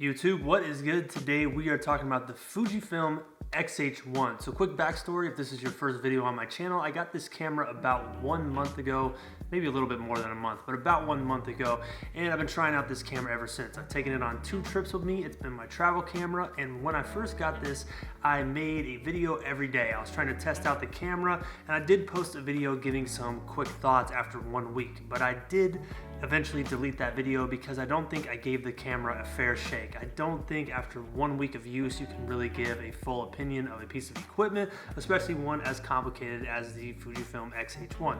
YouTube, what is good? Today we are talking about the FujiFilm X-H1. So quick backstory, if this is your first video on my channel, I got this camera about 1 month ago, maybe a little bit more than a month, but about 1 month ago, and I've been trying out this camera ever since. I've taken it on 2 trips with me. It's been my travel camera, and when I first got this, I made a video every day. I was trying to test out the camera, and I did post a video giving some quick thoughts after 1 week, but I did eventually delete that video because I don't think I gave the camera a fair shake. I don't think after 1 week of use you can really give a full opinion of a piece of equipment, especially one as complicated as the FujiFilm X-H1.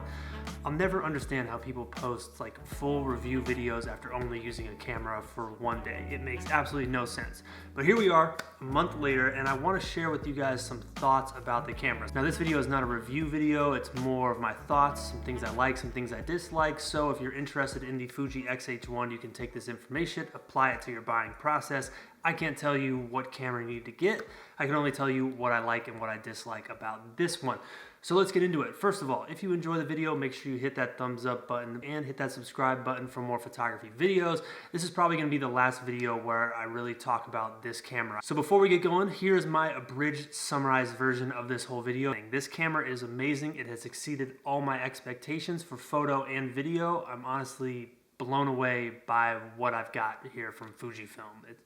I'll never understand how people post like full review videos after only using a camera for 1 day. It makes absolutely no sense. But here we are, a month later, and I want to share with you guys some thoughts about the camera. Now this video is not a review video, it's more of my thoughts, some things I like, some things I dislike. So if you're interested in the Fuji X-H1, you can take this information, apply it to your buying process. I can't tell you what camera you need to get. I can only tell you what I like and what I dislike about this one. So let's get into it. First of all, if you enjoy the video, make sure you hit that thumbs up button and hit that subscribe button for more photography videos. This is probably gonna be the last video where I really talk about this camera. So before we get going, here's my abridged, summarized version of this whole video. This camera is amazing. It has exceeded all my expectations for photo and video. I'm honestly blown away by what I've got here from Fujifilm. It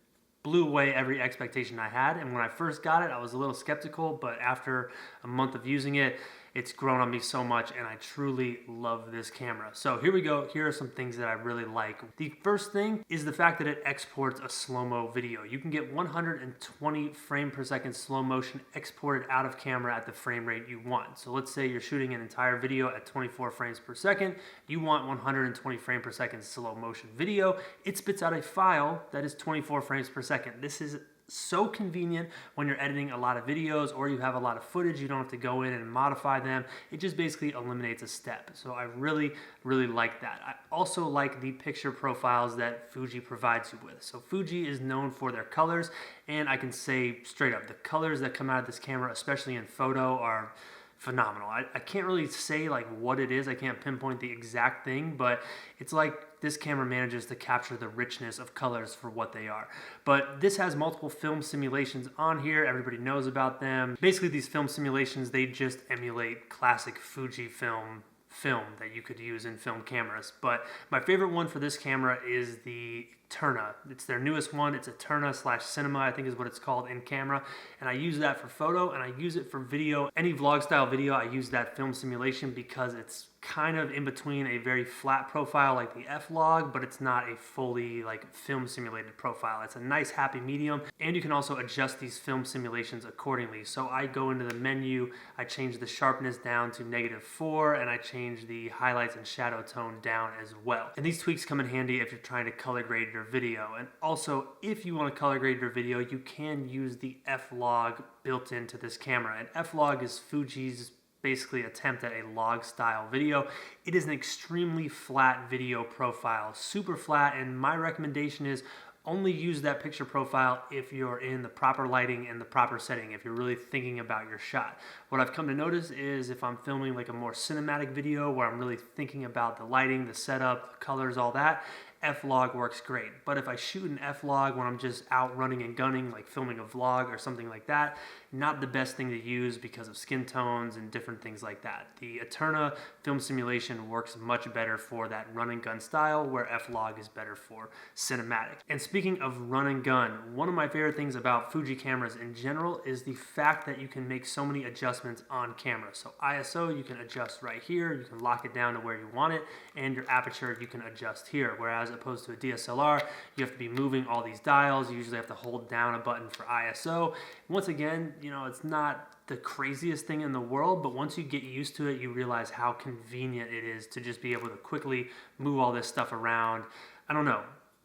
blew away every expectation I had, and when I first got it I was a little skeptical, but after a month of using it, it's grown on me so much, and I truly love this camera. So here we go. Here are some things that I really like. The first thing is the fact that it exports a slow-mo video. You can get 120 frame per second slow motion exported out of camera at the frame rate you want. So let's say you're shooting an entire video at 24 frames per second. You want 120 frame per second slow motion video. It spits out a file that is 24 frames per second. This is so convenient when you're editing a lot of videos or you have a lot of footage. You don't have to go in and modify them. It just basically eliminates a step. So I really like that. I also like the picture profiles that Fuji provides you with. So Fuji is known for their colors, and I can say straight up, the colors that come out of this camera, especially in photo, are phenomenal. I can't really say like what it is. I can't pinpoint the exact thing, but it's like this camera manages to capture the richness of colors for what they are. But this has multiple film simulations on here. Everybody knows about them. Basically, these film simulations, they just emulate classic Fujifilm film that you could use in film cameras. But my favorite one for this camera is the Eterna. It's their newest one. It's Eterna/Cinema, I think is what it's called in camera. And I use that for photo, and I use it for video. Any vlog style video, I use that film simulation because it's kind of in between a very flat profile like the F-Log, but it's not a fully like film simulated profile. It's a nice happy medium, and you can also adjust these film simulations accordingly. So I go into the menu, I change the sharpness down to -4, and I change the highlights and shadow tone down as well. And these tweaks come in handy if you're trying to color grade your video. And also, if you want to color grade your video, you can use the F-Log built into this camera. And F-Log is Fuji's basically attempt at a log style video. It is an extremely flat video profile, super flat, and my recommendation is only use that picture profile if you're in the proper lighting and the proper setting, if you're really thinking about your shot. What I've come to notice is if I'm filming like a more cinematic video where I'm really thinking about the lighting, the setup, the colors, all that, F-Log works great. But if I shoot an F-Log when I'm just out running and gunning, like filming a vlog or something like that, not the best thing to use because of skin tones and different things like that. The Eterna film simulation works much better for that run and gun style, where F-Log is better for cinematic. And speaking of run and gun, one of my favorite things about Fuji cameras in general is the fact that you can make so many adjustments on camera. So ISO, you can adjust right here, you can lock it down to where you want it, and your aperture you can adjust here. Whereas opposed to a DSLR, you have to be moving all these dials. You usually have to hold down a button for ISO. Once again, you know, it's not the craziest thing in the world, but once you get used to it, you realize how convenient it is to just be able to quickly move all this stuff around. I don't know.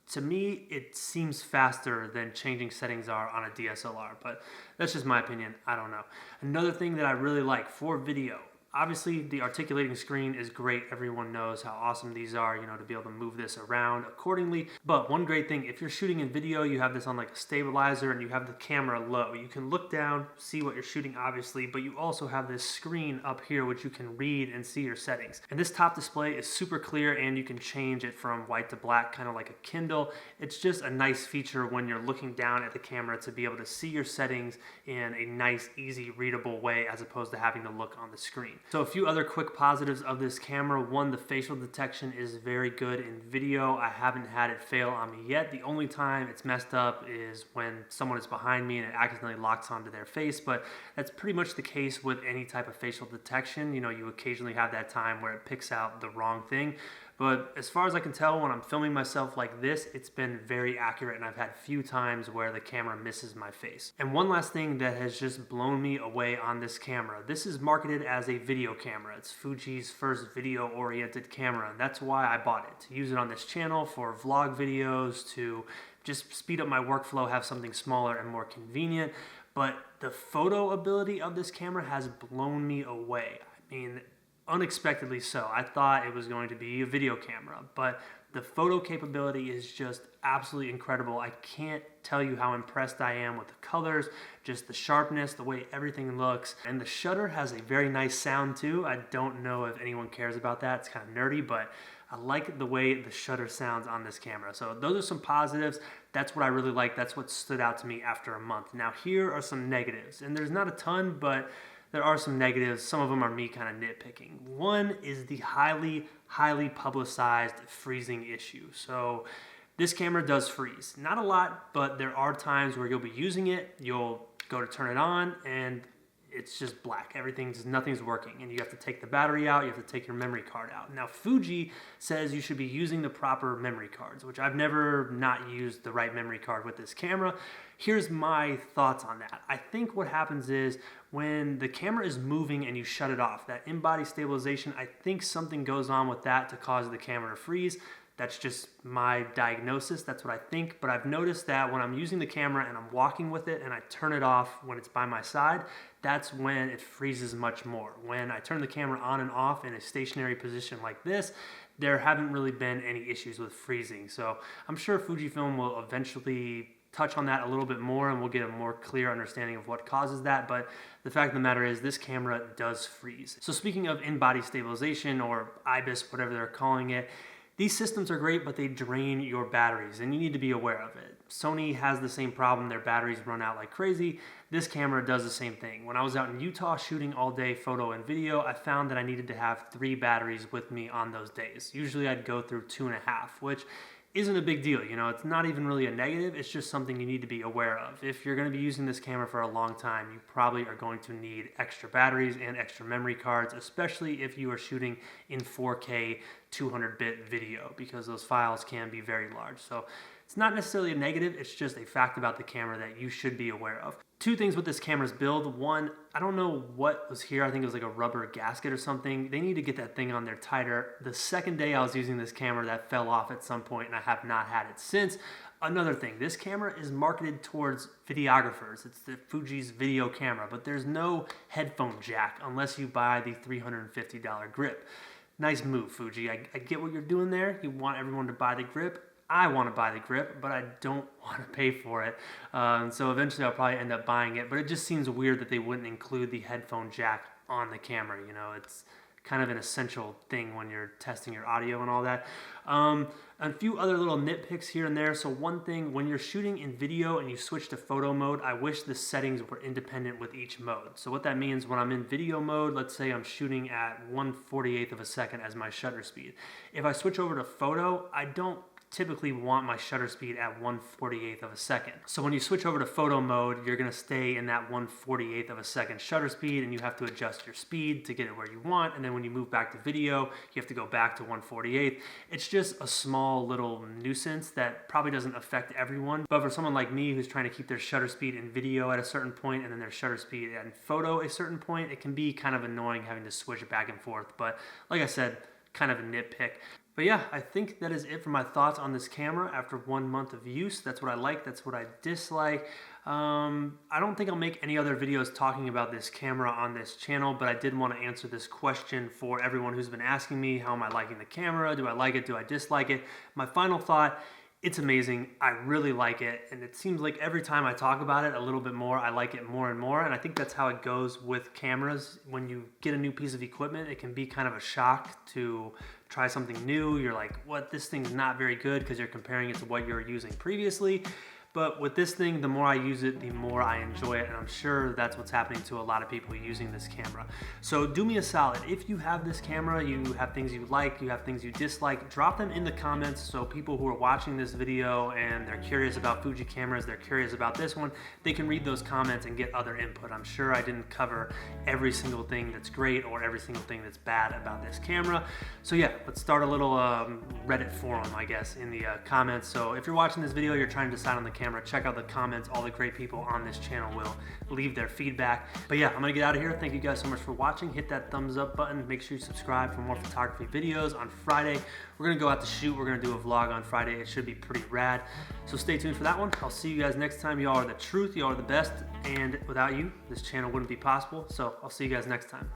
To me, it seems faster than changing settings are on a DSLR, but that's just my opinion. I don't know. Another thing that I really like for video, Obviously, the articulating screen is great. Everyone knows how awesome these are, you know, to be able to move this around accordingly. But one great thing, if you're shooting in video, you have this on like a stabilizer and you have the camera low. You can look down, see what you're shooting, obviously, but you also have this screen up here which you can read and see your settings. And this top display is super clear and you can change it from white to black, kind of like a Kindle. It's just a nice feature when you're looking down at the camera to be able to see your settings in a nice, easy, readable way as opposed to having to look on the screen. So a few other quick positives of this camera. One, the facial detection is very good in video. I haven't had it fail on me yet. The only time it's messed up is when someone is behind me and it accidentally locks onto their face, but that's pretty much the case with any type of facial detection. You know, you occasionally have that time where it picks out the wrong thing. But as far as I can tell, when I'm filming myself like this, it's been very accurate, and I've had few times where the camera misses my face. And one last thing that has just blown me away on this camera. This is marketed as a video camera. It's Fuji's first video-oriented camera, and that's why I bought it. To use it on this channel for vlog videos, to just speed up my workflow, have something smaller and more convenient. But the photo ability of this camera has blown me away. I mean, unexpectedly so. I thought it was going to be a video camera, but the photo capability is just absolutely incredible. I can't tell you how impressed I am with the colors, just the sharpness, the way everything looks. And the shutter has a very nice sound too. I don't know if anyone cares about that. It's kind of nerdy, but I like the way the shutter sounds on this camera. So those are some positives. That's what I really like. That's what stood out to me after a month. Now here are some negatives, and there's not a ton, but there are some negatives. Some of them are me kind of nitpicking. One is the highly publicized freezing issue. So this camera does freeze. Not a lot, but there are times where you'll be using it, you'll go to turn it on, and it's just black. Nothing's working, and you have to take the battery out, you have to take your memory card out. Now, Fuji says you should be using the proper memory cards, which I've never not used the right memory card with this camera. Here's my thoughts on that. I think what happens is when the camera is moving and you shut it off, that in-body stabilization, I think something goes on with that to cause the camera to freeze. That's just my diagnosis. That's what I think. But I've noticed that when I'm using the camera and I'm walking with it and I turn it off when it's by my side, that's when it freezes much more. When I turn the camera on and off in a stationary position like this, there haven't really been any issues with freezing. So I'm sure Fujifilm will eventually touch on that a little bit more and we'll get a more clear understanding of what causes that. But the fact of the matter is this camera does freeze. So speaking of in-body stabilization, or IBIS, whatever they're calling it, these systems are great, but they drain your batteries, and you need to be aware of it. Sony has the same problem. Their batteries run out like crazy. This camera does the same thing. When I was out in Utah shooting all day photo and video, I found that I needed to have 3 batteries with me on those days. Usually I'd go through 2.5, which isn't a big deal. You know, it's not even really a negative. It's just something you need to be aware of. If you're going to be using this camera for a long time, you probably are going to need extra batteries and extra memory cards, especially if you are shooting in 4K 200-bit video, because those files can be very large. So it's not necessarily a negative. It's just a fact about the camera that you should be aware of. 2 things with this camera's build. One, I don't know what was here. I think it was like a rubber gasket or something. They need to get that thing on there tighter. The second day I was using this camera, that fell off at some point, and I have not had it since. Another thing, this camera is marketed towards videographers. It's the Fuji's video camera, but there's no headphone jack unless you buy the $350 grip. Nice move, Fuji. I get what you're doing there. You want everyone to buy the grip. I want to buy the grip, but I don't want to pay for it. So eventually I'll probably end up buying it, but it just seems weird that they wouldn't include the headphone jack on the camera. You know, it's kind of an essential thing when you're testing your audio and all that. A few other little nitpicks here and there. So one thing, when you're shooting in video and you switch to photo mode, I wish the settings were independent with each mode. So what that means, when I'm in video mode, let's say I'm shooting at 1/48 of a second as my shutter speed. If I switch over to photo, I don't typically want my shutter speed at 1/48 of a second. So when you switch over to photo mode, you're gonna stay in that 1/48 of a second shutter speed, and you have to adjust your speed to get it where you want. And then when you move back to video, you have to go back to 1/48. It's just a small little nuisance that probably doesn't affect everyone. But for someone like me who's trying to keep their shutter speed in video at a certain point and then their shutter speed in photo a certain point, it can be kind of annoying having to switch it back and forth. But like I said, kind of a nitpick. But yeah, I think that is it for my thoughts on this camera after 1 month of use. That's what I like, that's what I dislike. I don't think I'll make any other videos talking about this camera on this channel, but I did want to answer this question for everyone who's been asking me, how am I liking the camera? Do I like it? Do I dislike it? My final thought, it's amazing. I really like it, and it seems like every time I talk about it a little bit more, I like it more and more, and I think that's how it goes with cameras. When you get a new piece of equipment, it can be kind of a shock to try something new. You're like, what, this thing's not very good, because you're comparing it to what you were using previously. But with this thing, the more I use it, the more I enjoy it, and I'm sure that's what's happening to a lot of people using this camera. So do me a solid, if you have this camera, you have things you like, you have things you dislike, drop them in the comments so people who are watching this video and they're curious about Fuji cameras, they're curious about this one, they can read those comments and get other input. I'm sure I didn't cover every single thing that's great or every single thing that's bad about this camera. So yeah, let's start a little Reddit forum, I guess, in the comments. So if you're watching this video, you're trying to decide on the camera, check out the comments. All the great people on this channel will leave their feedback. But yeah, I'm gonna get out of here. Thank you guys so much for watching. Hit that thumbs up button. Make sure you subscribe for more photography videos. On Friday, we're gonna go out to shoot. We're gonna do a vlog on Friday. It should be pretty rad. So stay tuned for that one. I'll see you guys next time. Y'all are the truth. Y'all are the best. And without you, this channel wouldn't be possible. So I'll see you guys next time.